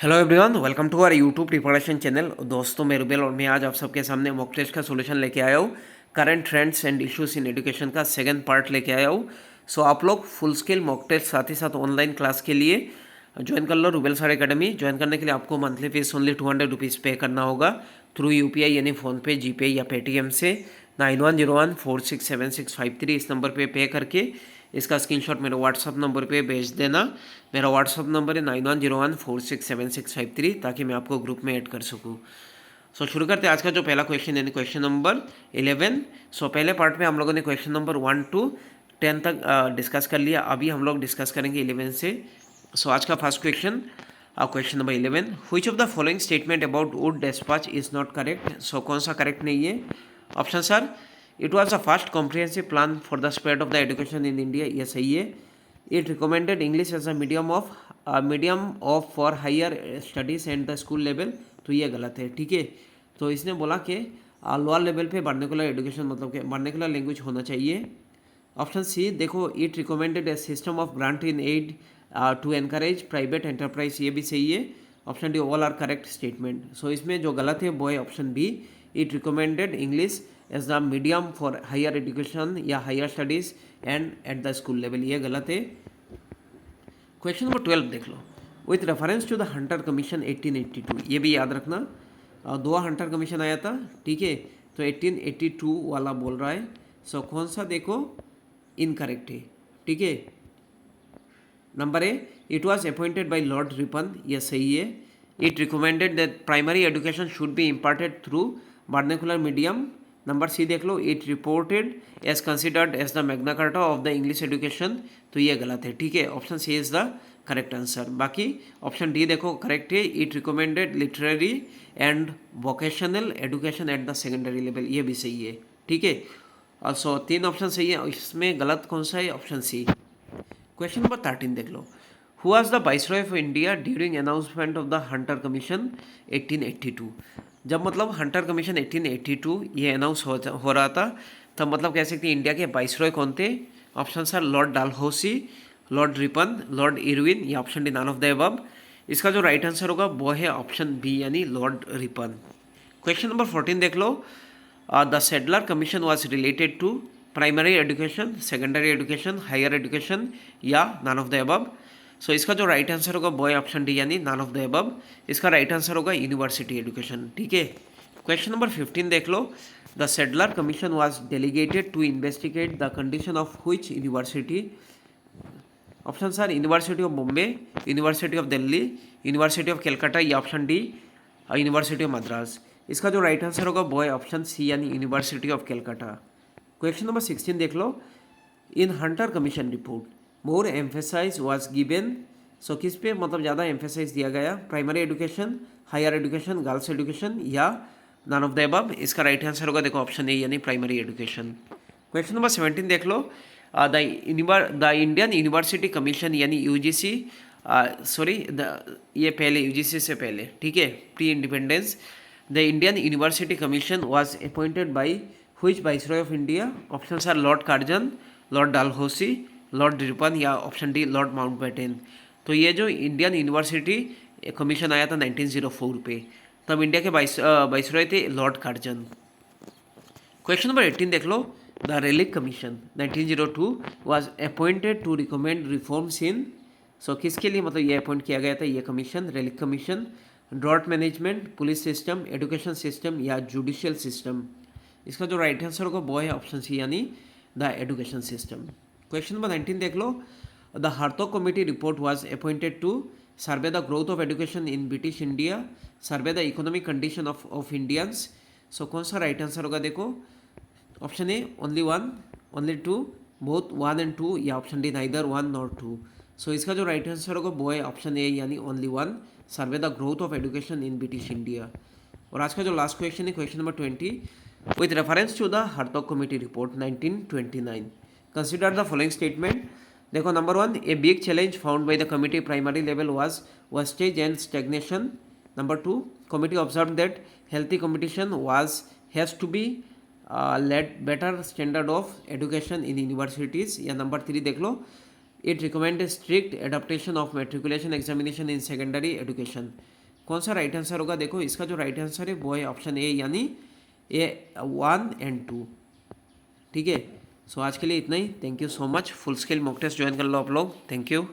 Hello everyone, welcome to our YouTube preparation channel. दोस्तों, मैं रुबेल और मैं आज आप सबके सामने मॉक टेस्ट का सॉल्यूशन लेके आया हूँ। Current trends and issues in education का सेकंड पार्ट लेके आया हूँ। सो आप लोग फुल स्केल मॉक टेस्ट साथ ही साथ ऑनलाइन क्लास के लिए ज्वाइन कर लो रुबेल सर एकेडमी। ज्वाइन करने के लिए आपको मंथली फीस ओनली 200 रुपीज़ पे करना होगा थ्रू यूपीआई यानी फ़ोनपे, जीपे या पेटीएम से 9101467653 इस नंबर पे करके इसका स्क्रीनशॉट मेरे व्हाट्सअप नंबर पे भेज देना। मेरा व्हाट्सअप नंबर है 9101467653 ताकि मैं आपको ग्रुप में ऐड कर सकूँ। सो शुरू करते हैं आज का जो पहला क्वेश्चन यानी क्वेश्चन नंबर 11। सो पहले पार्ट में हम लोगों ने क्वेश्चन नंबर 1 to 10 तक डिस्कस कर लिया। अभी हम लोग डिस्कस करेंगे 11 से। सो आज का first question, question number 11, which of the following statement about Wood dispatch is not correct. So कौन सा करेक्ट नहीं है? Options are, it was the first comprehensive plan for the spread of the education in India, ये सही है। It recommended English as a medium of for higher studies and the school level, तो ये गलत है। ठीक है, तो इसने बोला कि लोअर लेवल पे वर्नाकुलर एजुकेशन मतलब कि वर्नाकुलर लैंग्वेज होना चाहिए। ऑप्शन सी देखो, it recommended a system of grant in aid to encourage private enterprise, ये भी सही है। Option D all are correct statement. So इसमें जो गलत है वो है option B, it recommended English as the medium for higher education या higher studies and at the school level, ये गलत है। क्वेश्चन नंबर 12 देख लो, with reference to the Hunter commission 1882, ये भी याद रखना। दो हंटर कमीशन आया था, ठीक है, तो 1882 वाला बोल रहा है। सो कौन सा देखो इनकरेक्ट है। ठीक है, number A, it was appointed by Lord Ripon, यह सही है। It recommended that primary education should be imparted through vernacular medium. Number C देख लो, it reported as considered as the Magna Carta of the English education, तो ये गलत है। ठीक है, option C is the correct answer. बाकी option D देखो करेक्ट है, it recommended literary and vocational education at the secondary level, ये भी सही है। ठीक है, सो तीन ऑप्शन सही है, इसमें गलत कौन सा है? ऑप्शन सी। क्वेश्चन नंबर 13 देख लो, who was the viceroy of India during announcement of the Hunter commission 1882। जब मतलब हंटर कमीशन 1882 ये अनाउंस हो रहा था, तब मतलब कह सकते हैं इंडिया के वाइसरॉय कौन थे? Options are, Lord Dalhousie, Lord Ripon, Lord Irwin, या option D none of the above. इसका जो राइट आंसर होगा वो है ऑप्शन बी यानी लॉर्ड रिपन। क्वेश्चन नंबर 14 देख लो, the Sadler commission was related to primary education, secondary education, higher education या none of the above. So इसका जो राइट आंसर होगा वो है ऑप्शन डी यानी नन ऑफ द अबव। इसका राइट आंसर होगा यूनिवर्सिटी एजुकेशन। ठीक है, क्वेश्चन नंबर 15 देख लो, the Sadler commission was delegated to investigate the condition of which university. Options are, university of Bombay, university of Delhi, university of Calcutta या option D university of Madras. इसका जो right answer होगा वो है ऑप्शन सी यानी university of Calcutta. Question number 16 देख लो, in Hunter commission report more emphasize was given. So किस पे मतलब ज़्यादा एम्फेसाइज दिया गया? Primary education, higher education, girls education या नन ऑफ द अबव। इसका राइट आंसर होगा देखो ऑप्शन ए यानी प्राइमरी एजुकेशन। क्वेश्चन नंबर 17 देख लो, द इंडियन यूनिवर्सिटी कमीशन यानी यूजीसी, सॉरी ये पहले यूजीसी से पहले, ठीक है, pre independence, the Indian university commission was appointed by which viceroy of India. Option are Lord Curzon, Lord Dalhousie, Lord Ripon या ऑप्शन डी लॉर्ड माउंटबेटन। तो ये जो इंडियन यूनिवर्सिटी कमीशन आया था 1904 पे, तब इंडिया के वाइसरॉय थे लॉर्ड कार्जन। क्वेश्चन नंबर 18 देख लो, the Raleigh commission 1902 was appointed to recommend reforms in. सो किसके लिए मतलब ये अपॉइंट किया गया था ये commission, Raleigh commission? Drought management, police system, education system या जुडिशियल सिस्टम। इसका जो राइट आंसर होगा वो है ऑप्शन सी यानी the education system. Question number 19 देख लो, the Hartog committee report was appointed to survey the growth of education in British India, survey the economic condition of Indians. So कौन सा right answer होगा देखो, option A only one, only two, both one and two या option D neither one nor two. So इसका जो right answer होगा वो है ऑप्शन ए यानी only one, survey the growth of education in British India. और आज का जो लास्ट क्वेश्चन है question number 20, with reference to the Hartog committee report 1929 consider the following statement. देखो number 1, a big challenge found by the committee primary level was wastage and stagnation. Number 2, committee observe that healthy competition was has to be led better standard of education in universities। या number 3 देख लो, it recommend strict adaptation of matriculation examination in secondary education. कौन सा right answer होगा? देखो इसका जो right answer है वो है ऑप्शन ए, यानी ए 1 एंड 2। ठीक है, सो आज के लिए इतना ही। Thank you so much. Full scale mock test join कर लो आप लोग। Thank you.